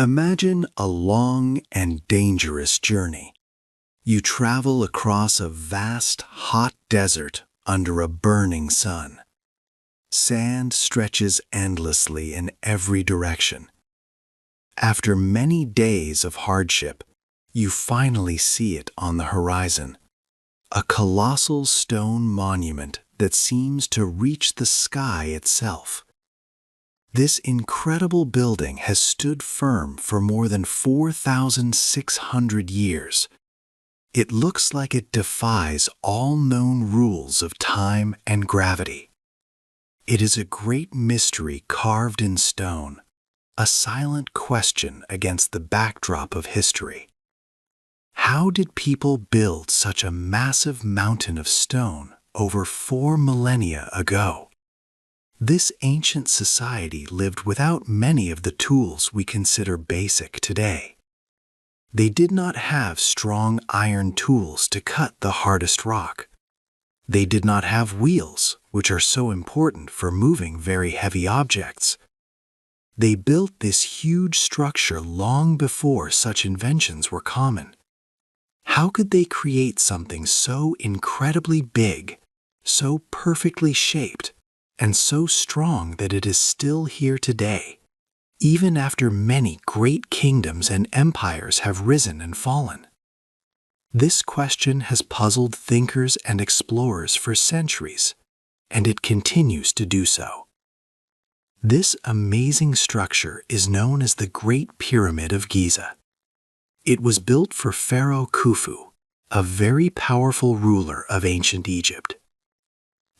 Imagine a long and dangerous journey. You travel across a vast, hot desert under a burning sun. Sand stretches endlessly in every direction. After many days of hardship, you finally see it on the horizon. A colossal stone monument that seems to reach the sky itself. This incredible building has stood firm for more than 4,600 years. It looks like it defies all known rules of time and gravity. It is a great mystery carved in stone, a silent question against the backdrop of history. How did people build such a massive mountain of stone over 4 millennia ago? This ancient society lived without many of the tools we consider basic today. They did not have strong iron tools to cut the hardest rock. They did not have wheels, which are so important for moving very heavy objects. They built this huge structure long before such inventions were common. How could they create something so incredibly big, so perfectly shaped, and so strong that it is still here today, even after many great kingdoms and empires have risen and fallen? This question has puzzled thinkers and explorers for centuries, and it continues to do so. This amazing structure is known as the Great Pyramid of Giza. It was built for Pharaoh Khufu, a very powerful ruler of ancient Egypt.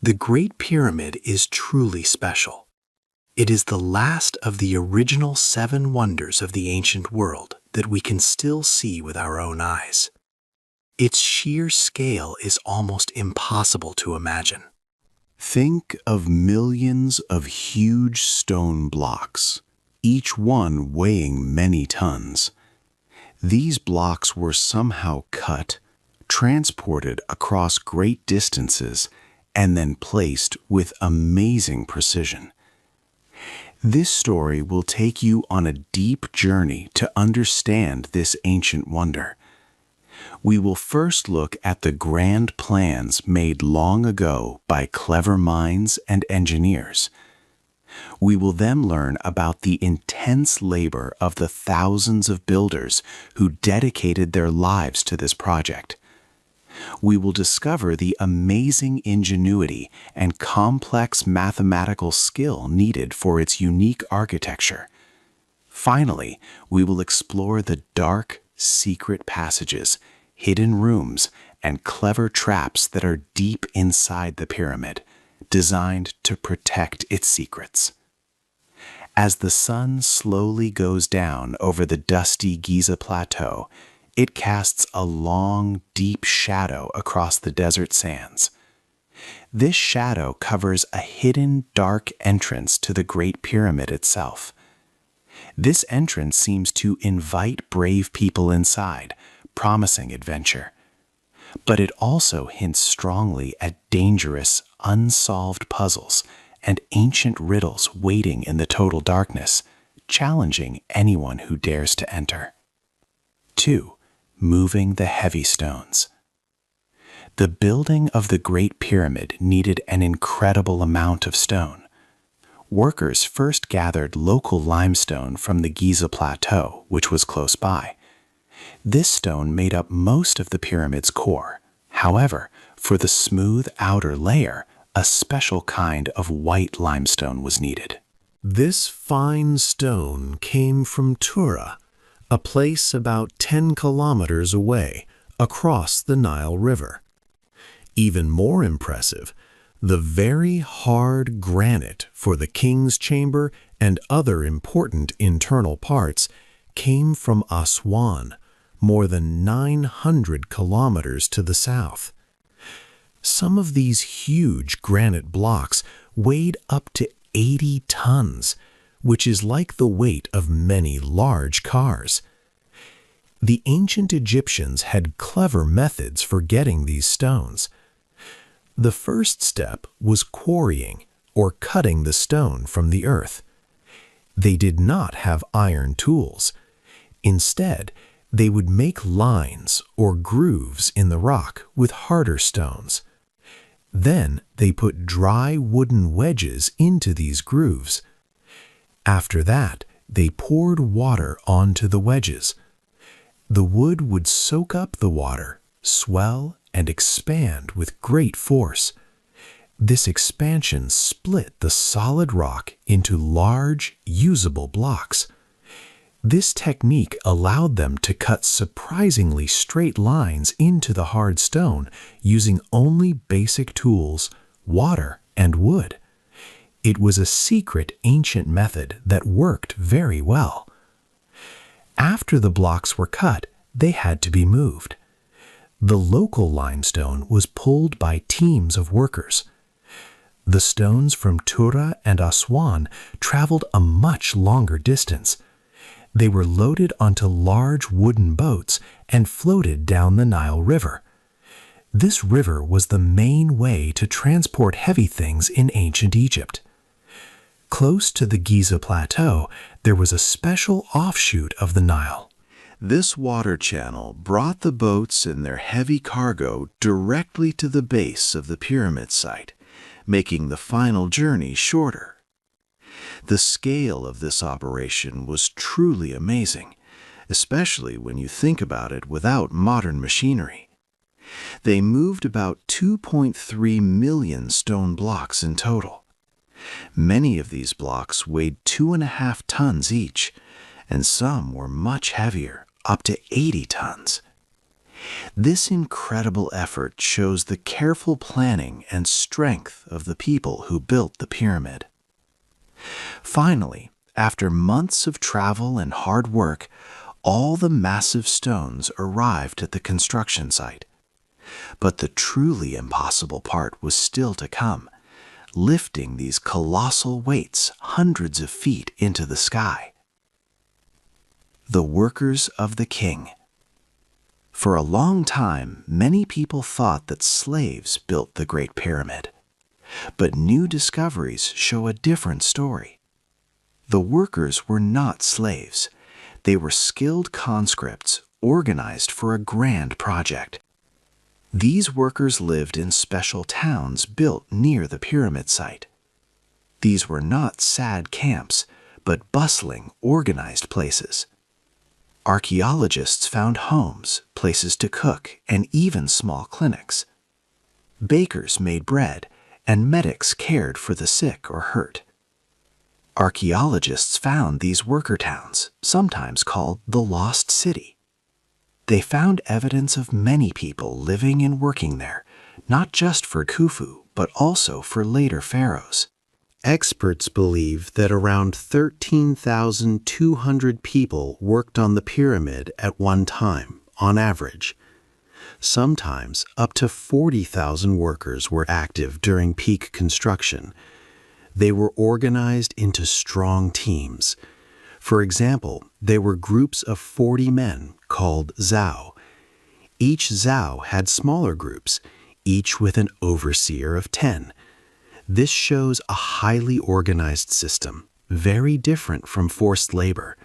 The Great Pyramid is truly special. It is the last of the original 7 wonders of the ancient world that we can still see with our own eyes. Its sheer scale is almost impossible to imagine. Think of millions of huge stone blocks, each one weighing many tons. These blocks were somehow cut, transported across great distances, and then placed with amazing precision. This story will take you on a deep journey to understand this ancient wonder. We will first look at the grand plans made long ago by clever minds and engineers. We will then learn about the intense labor of the thousands of builders who dedicated their lives to this project. We will discover the amazing ingenuity and complex mathematical skill needed for its unique architecture. Finally, we will explore the dark, secret passages, hidden rooms, and clever traps that are deep inside the pyramid, designed to protect its secrets. As the sun slowly goes down over the dusty Giza plateau, it casts a long, deep shadow across the desert sands. This shadow covers a hidden, dark entrance to the Great Pyramid itself. This entrance seems to invite brave people inside, promising adventure. But it also hints strongly at dangerous, unsolved puzzles and ancient riddles waiting in the total darkness, challenging anyone who dares to enter. 2. Moving the heavy stones. The building of the Great Pyramid needed an incredible amount of stone. Workers first gathered local limestone from the Giza Plateau, which was close by. This stone made up most of the pyramid's core. However, for the smooth outer layer, a special kind of white limestone was needed. This fine stone came from Tura, a place about 10 kilometers away, across the Nile River. Even more impressive, the very hard granite for the king's chamber and other important internal parts came from Aswan, more than 900 kilometers to the south. Some of these huge granite blocks weighed up to 80 tons, which is like the weight of many large cars. The ancient Egyptians had clever methods for getting these stones. The first step was quarrying, or cutting the stone from the earth. They did not have iron tools. Instead, they would make lines or grooves in the rock with harder stones. Then they put dry wooden wedges into these grooves. After that, they poured water onto the wedges. The wood would soak up the water, swell, and expand with great force. This expansion split the solid rock into large, usable blocks. This technique allowed them to cut surprisingly straight lines into the hard stone using only basic tools, water, and wood. It was a secret ancient method that worked very well. After the blocks were cut, they had to be moved. The local limestone was pulled by teams of workers. The stones from Tura and Aswan traveled a much longer distance. They were loaded onto large wooden boats and floated down the Nile River. This river was the main way to transport heavy things in ancient Egypt. Close to the Giza Plateau, there was a special offshoot of the Nile. This water channel brought the boats and their heavy cargo directly to the base of the pyramid site, making the final journey shorter. The scale of this operation was truly amazing, especially when you think about it without modern machinery. They moved about 2.3 million stone blocks in total. Many of these blocks weighed 2.5 tons each, and some were much heavier, up to 80 tons. This incredible effort shows the careful planning and strength of the people who built the pyramid. Finally, after months of travel and hard work, all the massive stones arrived at the construction site. But the truly impossible part was still to come, lifting these colossal weights hundreds of feet into the sky. The workers of the king. For a long time, many people thought that slaves built the Great Pyramid. But new discoveries show a different story. The workers were not slaves. They were skilled conscripts organized for a grand project. These workers lived in special towns built near the pyramid site. These were not sad camps, but bustling, organized places. Archaeologists found homes, places to cook, and even small clinics. Bakers made bread, and medics cared for the sick or hurt. Archaeologists found these worker towns, sometimes called the Lost City. They found evidence of many people living and working there, not just for Khufu, but also for later pharaohs. Experts believe that around 13,200 people worked on the pyramid at one time, on average. Sometimes up to 40,000 workers were active during peak construction. They were organized into strong teams. For example, there were groups of 40 men called Zhao. Each Zhao had smaller groups, each with an overseer of 10. This shows a highly organized system, very different from forced labor.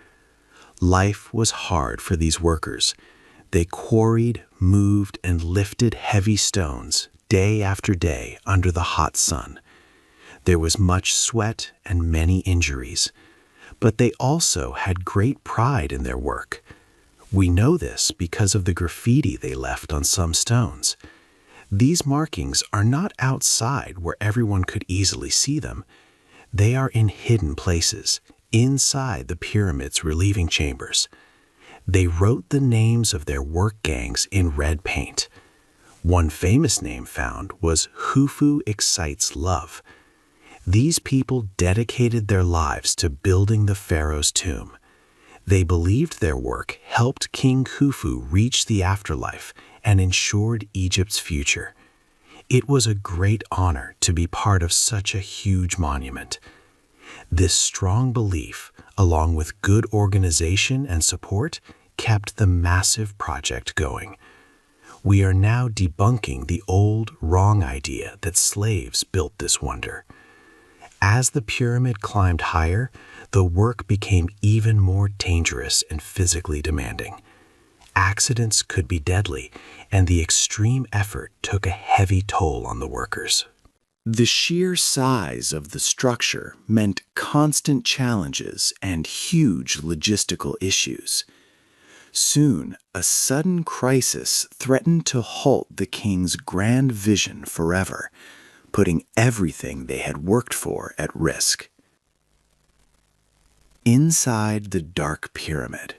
Life was hard for these workers. They quarried, moved, and lifted heavy stones day after day under the hot sun. There was much sweat and many injuries, but they also had great pride in their work. We know this because of the graffiti they left on some stones. These markings are not outside where everyone could easily see them. They are in hidden places, inside the pyramid's relieving chambers. They wrote the names of their work gangs in red paint. One famous name found was Khufu Excites Love. These people dedicated their lives to building the pharaoh's tomb. They believed their work helped King Khufu reach the afterlife and ensured Egypt's future. It was a great honor to be part of such a huge monument. This strong belief, along with good organization and support, kept the massive project going. We are now debunking the old, wrong idea that slaves built this wonder. As the pyramid climbed higher, the work became even more dangerous and physically demanding. Accidents could be deadly, and the extreme effort took a heavy toll on the workers. The sheer size of the structure meant constant challenges and huge logistical issues. Soon, a sudden crisis threatened to halt the king's grand vision forever, putting everything they had worked for at risk. Inside the Dark Pyramid.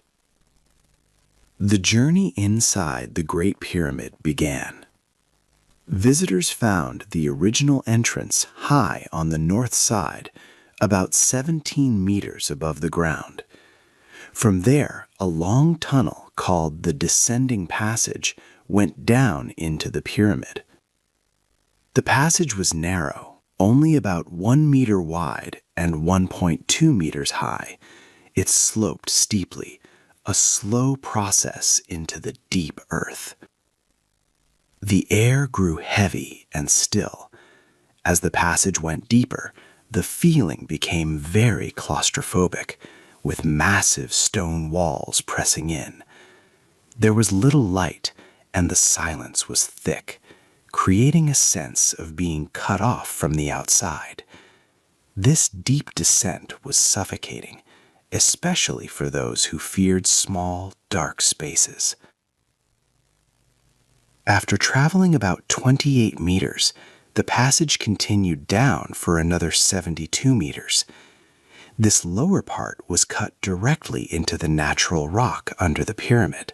The journey inside the Great Pyramid began. Visitors found the original entrance high on the north side, about 17 meters above the ground. From there, a long tunnel called the Descending Passage went down into the pyramid. The passage was narrow, only about 1 meter wide and 1.2 meters high. It sloped steeply, a slow process into the deep earth. The air grew heavy and still. As the passage went deeper, the feeling became very claustrophobic, with massive stone walls pressing in. There was little light, and the silence was thick, creating a sense of being cut off from the outside. This deep descent was suffocating, especially for those who feared small, dark spaces. After traveling about 28 meters, the passage continued down for another 72 meters. This lower part was cut directly into the natural rock under the pyramid.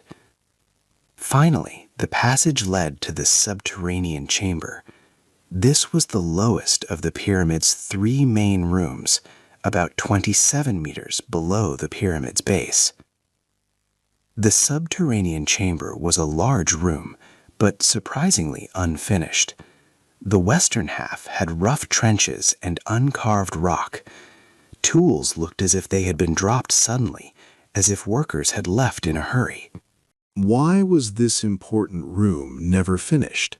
Finally, the passage led to the subterranean chamber. This was the lowest of the pyramid's 3 main rooms, about 27 meters below the pyramid's base. The subterranean chamber was a large room, but surprisingly unfinished. The western half had rough trenches and uncarved rock. Tools looked as if they had been dropped suddenly, as if workers had left in a hurry. Why was this important room never finished?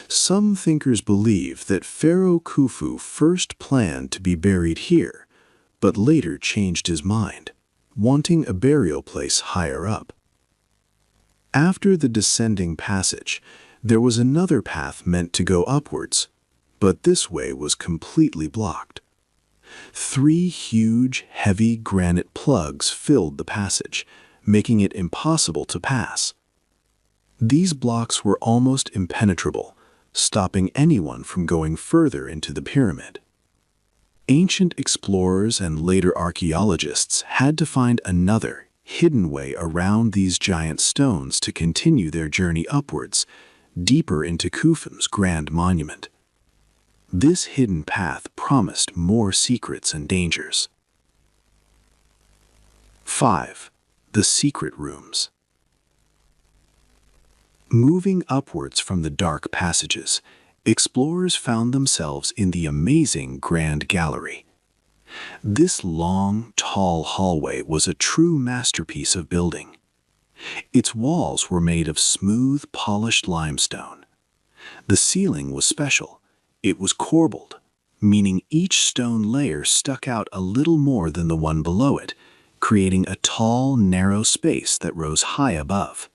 Some thinkers believe that Pharaoh Khufu first planned to be buried here, but later changed his mind, wanting a burial place higher up. After the descending passage, there was another path meant to go upwards, but this way was completely blocked. 3 huge, heavy granite plugs filled the passage, making it impossible to pass. These blocks were almost impenetrable, stopping anyone from going further into the pyramid. Ancient explorers and later archaeologists had to find another, hidden way around these giant stones to continue their journey upwards, deeper into Khufu's grand monument. This hidden path promised more secrets and dangers. 5. The Secret Rooms. Moving upwards from the dark passages, explorers found themselves in the amazing Grand Gallery. This long, tall hallway was a true masterpiece of building. Its walls were made of smooth, polished limestone. The ceiling was special. It was corbelled, meaning each stone layer stuck out a little more than the one below it, creating a tall, narrow space that rose high above.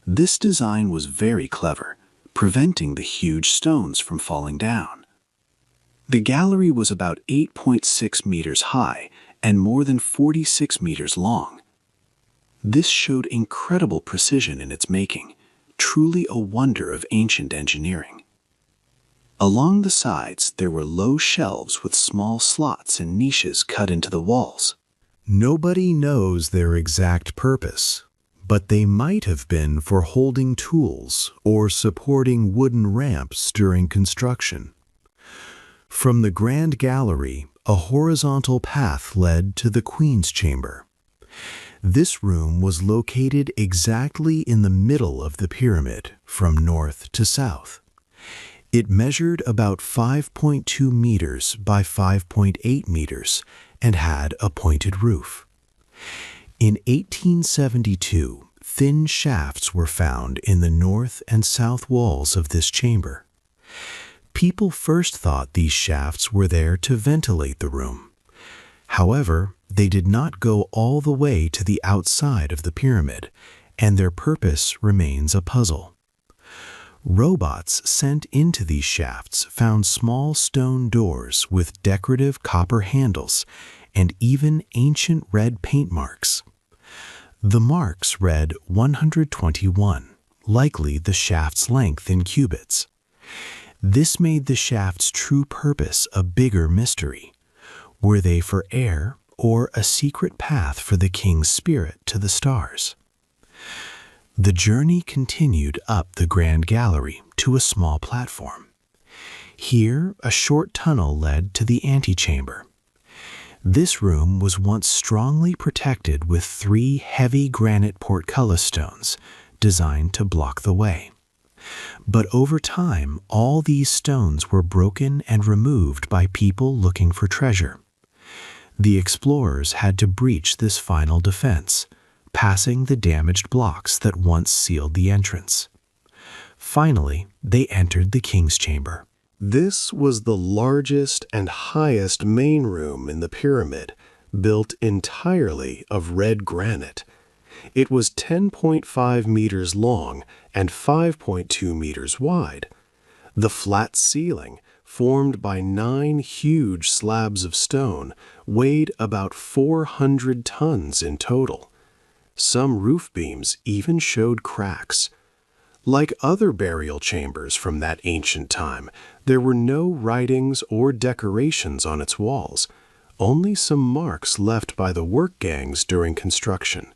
This design was very clever, preventing the huge stones from falling down. The gallery was about 8.6 meters high and more than 46 meters long. This showed incredible precision in its making, truly a wonder of ancient engineering. Along the sides, there were low shelves with small slots and niches cut into the walls. Nobody knows their exact purpose, but they might have been for holding tools or supporting wooden ramps during construction. From the Grand Gallery, a horizontal path led to the Queen's Chamber. This room was located exactly in the middle of the pyramid, from north to south. It measured about 5.2 meters by 5.8 meters and had a pointed roof. In 1872, thin shafts were found in the north and south walls of this chamber. People first thought these shafts were there to ventilate the room. However, they did not go all the way to the outside of the pyramid, and their purpose remains a puzzle. Robots sent into these shafts found small stone doors with decorative copper handles and even ancient red paint marks. The marks read 121, likely the shaft's length in cubits. This made the shaft's true purpose a bigger mystery. Were they for air or a secret path for the king's spirit to the stars? The journey continued up the grand gallery to a small platform. Here, a short tunnel led to the antechamber. This room was once strongly protected with 3 heavy granite portcullis stones designed to block the way. But over time, all these stones were broken and removed by people looking for treasure. The explorers had to breach this final defense, passing the damaged blocks that once sealed the entrance. Finally, they entered the king's chamber. This was the largest and highest main room in the pyramid, built entirely of red granite. It was 10.5 meters long and 5.2 meters wide. The flat ceiling, formed by 9 huge slabs of stone, weighed about 400 tons in total. Some roof beams even showed cracks. Like other burial chambers from that ancient time, there were no writings or decorations on its walls, only some marks left by the work gangs during construction.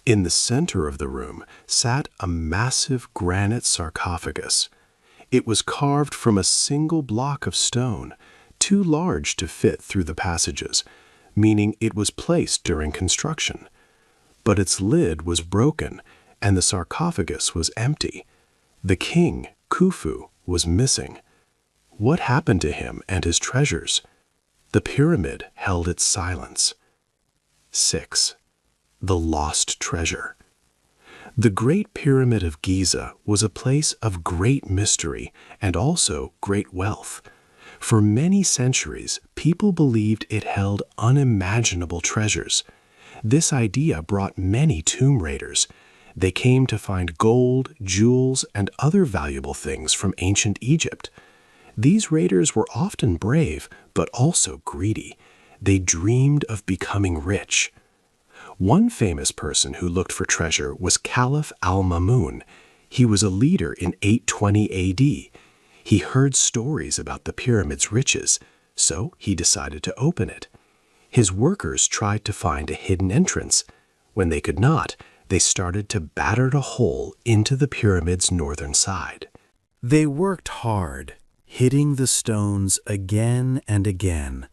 In the center of the room sat a massive granite sarcophagus. It was carved from a single block of stone, too large to fit through the passages, meaning it was placed during construction. But its lid was broken, and the sarcophagus was empty. The king, Khufu, was missing. What happened to him and his treasures? The pyramid held its silence. 6. The lost treasure. The Great Pyramid of Giza was a place of great mystery and also great wealth. For many centuries, people believed it held unimaginable treasures. This idea brought many tomb raiders. They came to find gold, jewels, and other valuable things from ancient Egypt. These raiders were often brave, but also greedy. They dreamed of becoming rich. One famous person who looked for treasure was Caliph al-Mamun. He was a leader in 820 AD. He heard stories about the pyramid's riches, so he decided to open it. His workers tried to find a hidden entrance. When they could not, they started to batter a hole into the pyramid's northern side. They worked hard, hitting the stones again and again.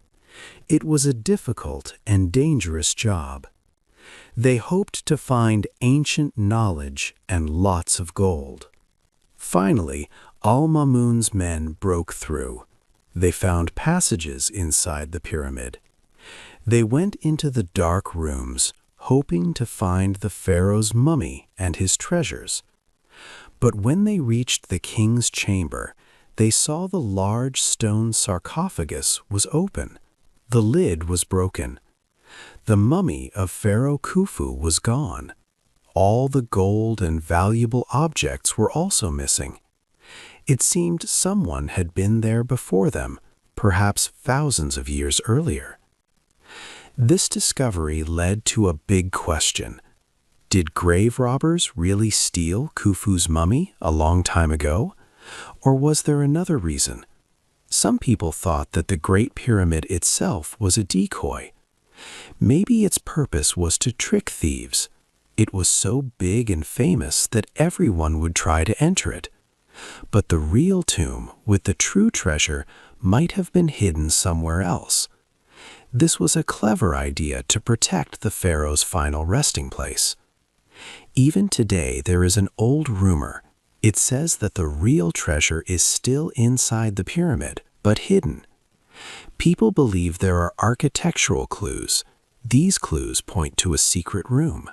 It was a difficult and dangerous job. They hoped to find ancient knowledge and lots of gold. Finally, al-Mamun's men broke through. They found passages inside the pyramid. They went into the dark rooms, hoping to find the pharaoh's mummy and his treasures. But when they reached the king's chamber, they saw the large stone sarcophagus was open. The lid was broken. The mummy of Pharaoh Khufu was gone. All the gold and valuable objects were also missing. It seemed someone had been there before them, perhaps thousands of years earlier. This discovery led to a big question. Did grave robbers really steal Khufu's mummy a long time ago? Or was there another reason? Some people thought that the Great Pyramid itself was a decoy. Maybe its purpose was to trick thieves. It was so big and famous that everyone would try to enter it. But the real tomb with the true treasure might have been hidden somewhere else. This was a clever idea to protect the pharaoh's final resting place. Even today, there is an old rumor. It says that the real treasure is still inside the pyramid, but hidden. People believe there are architectural clues. These clues point to a secret room.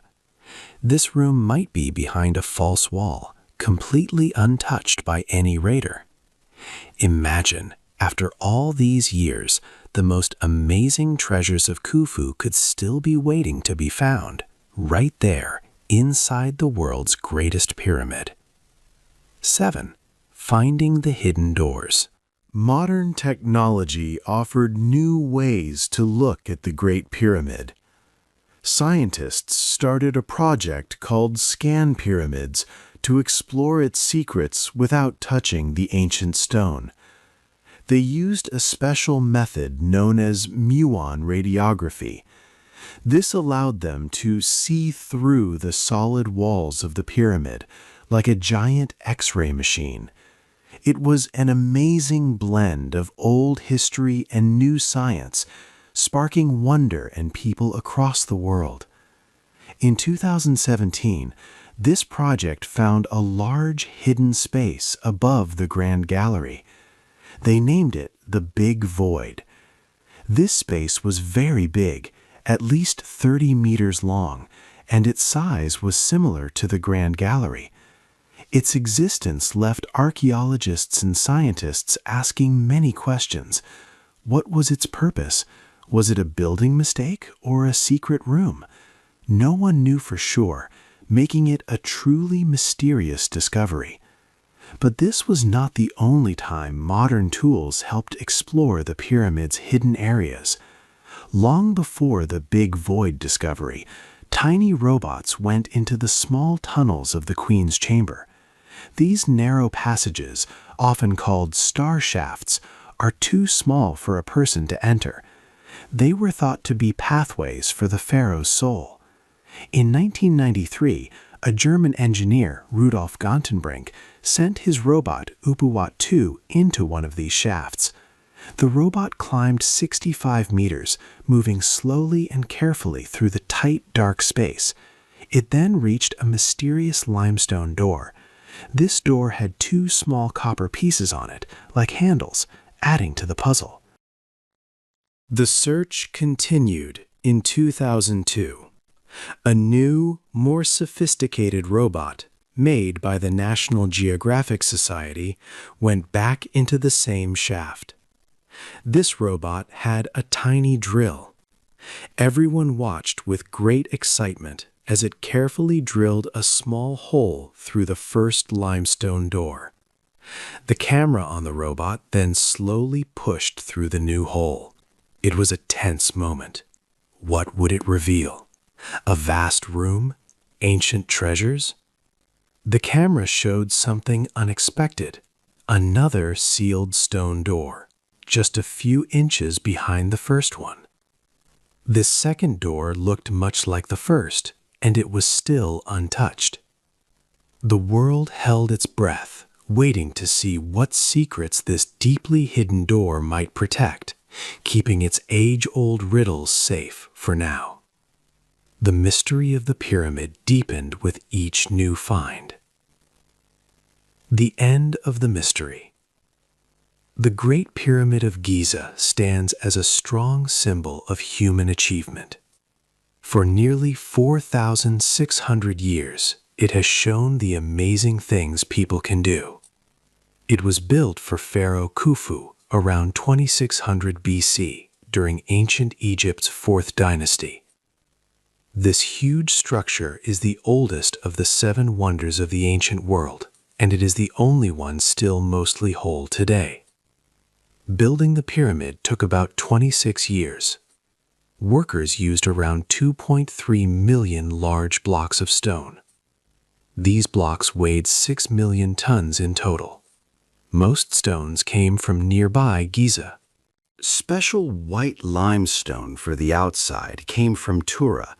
This room might be behind a false wall, completely untouched by any raider. Imagine, after all these years, the most amazing treasures of Khufu could still be waiting to be found, right there, inside the world's greatest pyramid. 7. Finding the hidden doors. Modern technology offered new ways to look at the Great Pyramid. Scientists started a project called Scan Pyramids to explore its secrets without touching the ancient stone. They used a special method known as muon radiography. This allowed them to see through the solid walls of the pyramid like a giant X-ray machine. It was an amazing blend of old history and new science, sparking wonder in people across the world. In 2017, this project found a large hidden space above the Grand Gallery. They named it the Big Void. This space was very big, at least 30 meters long, and its size was similar to the Grand Gallery. Its existence left archaeologists and scientists asking many questions. What was its purpose? Was it a building mistake or a secret room? No one knew for sure, making it a truly mysterious discovery. But this was not the only time modern tools helped explore the pyramid's hidden areas. Long before the Big Void discovery, tiny robots went into the small tunnels of the Queen's Chamber. These narrow passages, often called star shafts, are too small for a person to enter. They were thought to be pathways for the pharaoh's soul. In 1993, a German engineer, Rudolf Gantenbrink, sent his robot Upuwat-2 into one of these shafts. The robot climbed 65 meters, moving slowly and carefully through the tight, dark space. It then reached a mysterious limestone door. This door had two small copper pieces on it, like handles, adding to the puzzle. The search continued in 2002. A new, more sophisticated robot, made by the National Geographic Society, went back into the same shaft. This robot had a tiny drill. Everyone watched with great excitement as it carefully drilled a small hole through the first limestone door. The camera on the robot then slowly pushed through the new hole. It was a tense moment. What would it reveal? A vast room? Ancient treasures? The camera showed something unexpected. Another sealed stone door, just a few inches behind the first one. This second door looked much like the first, and it was still untouched. The world held its breath, waiting to see what secrets this deeply hidden door might protect, keeping its age-old riddles safe for now. The mystery of the pyramid deepened with each new find. The end of the mystery. The Great Pyramid of Giza stands as a strong symbol of human achievement. For nearly 4,600 years, it has shown the amazing things people can do. It was built for Pharaoh Khufu around 2600 BC during ancient Egypt's 4th dynasty. This huge structure is the oldest of the 7 wonders of the ancient world, and it is the only one still mostly whole today. Building the pyramid took about 26 years. Workers used around 2.3 million large blocks of stone. These blocks weighed 6 million tons in total. Most stones came from nearby Giza. Special white limestone for the outside came from Tura,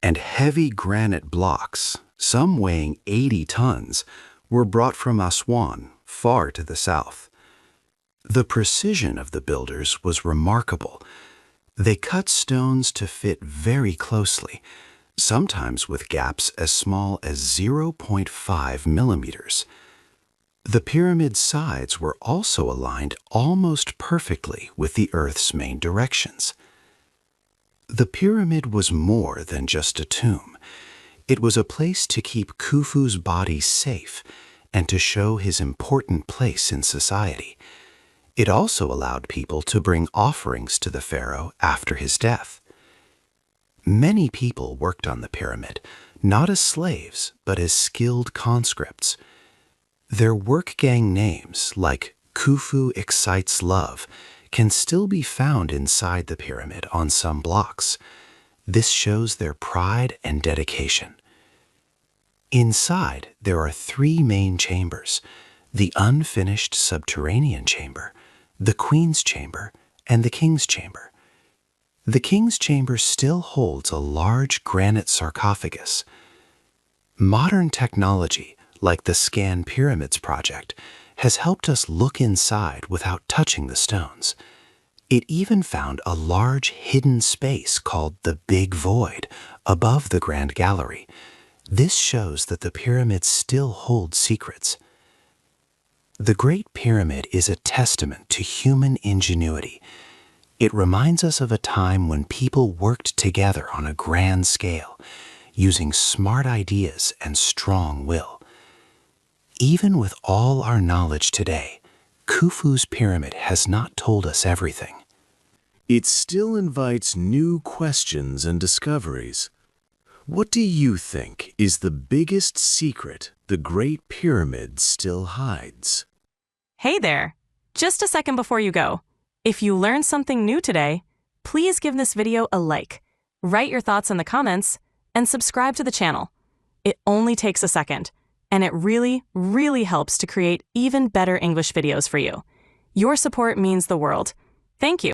and heavy granite blocks, some weighing 80 tons, were brought from Aswan, far to the south. The precision of the builders was remarkable. They cut stones to fit very closely, sometimes with gaps as small as 0.5 millimeters. The pyramid's sides were also aligned almost perfectly with the Earth's main directions. The pyramid was more than just a tomb. It was a place to keep Khufu's body safe and to show his important place in society. It also allowed people to bring offerings to the pharaoh after his death. Many people worked on the pyramid, not as slaves, but as skilled conscripts. Their work gang names, like Khufu Excites Love, can still be found inside the pyramid on some blocks. This shows their pride and dedication. Inside, there are three main chambers: the unfinished subterranean chamber, the Queen's chamber, and the King's chamber. The King's chamber still holds a large granite sarcophagus. Modern technology, like the Scan Pyramids project, has helped us look inside without touching the stones. It even found a large hidden space called the Big Void above the Grand Gallery. This shows that the pyramid still holds secrets. The Great Pyramid is a testament to human ingenuity. It reminds us of a time when people worked together on a grand scale, using smart ideas and strong will. Even with all our knowledge today, Khufu's pyramid has not told us everything. It still invites new questions and discoveries. What do you think is the biggest secret the Great Pyramid still hides? Hey there! Just a second before you go. If you learned something new today, please give this video a like, write your thoughts in the comments, and subscribe to the channel. It only takes a second, and it really, really helps to create even better English videos for you. Your support means the world. Thank you.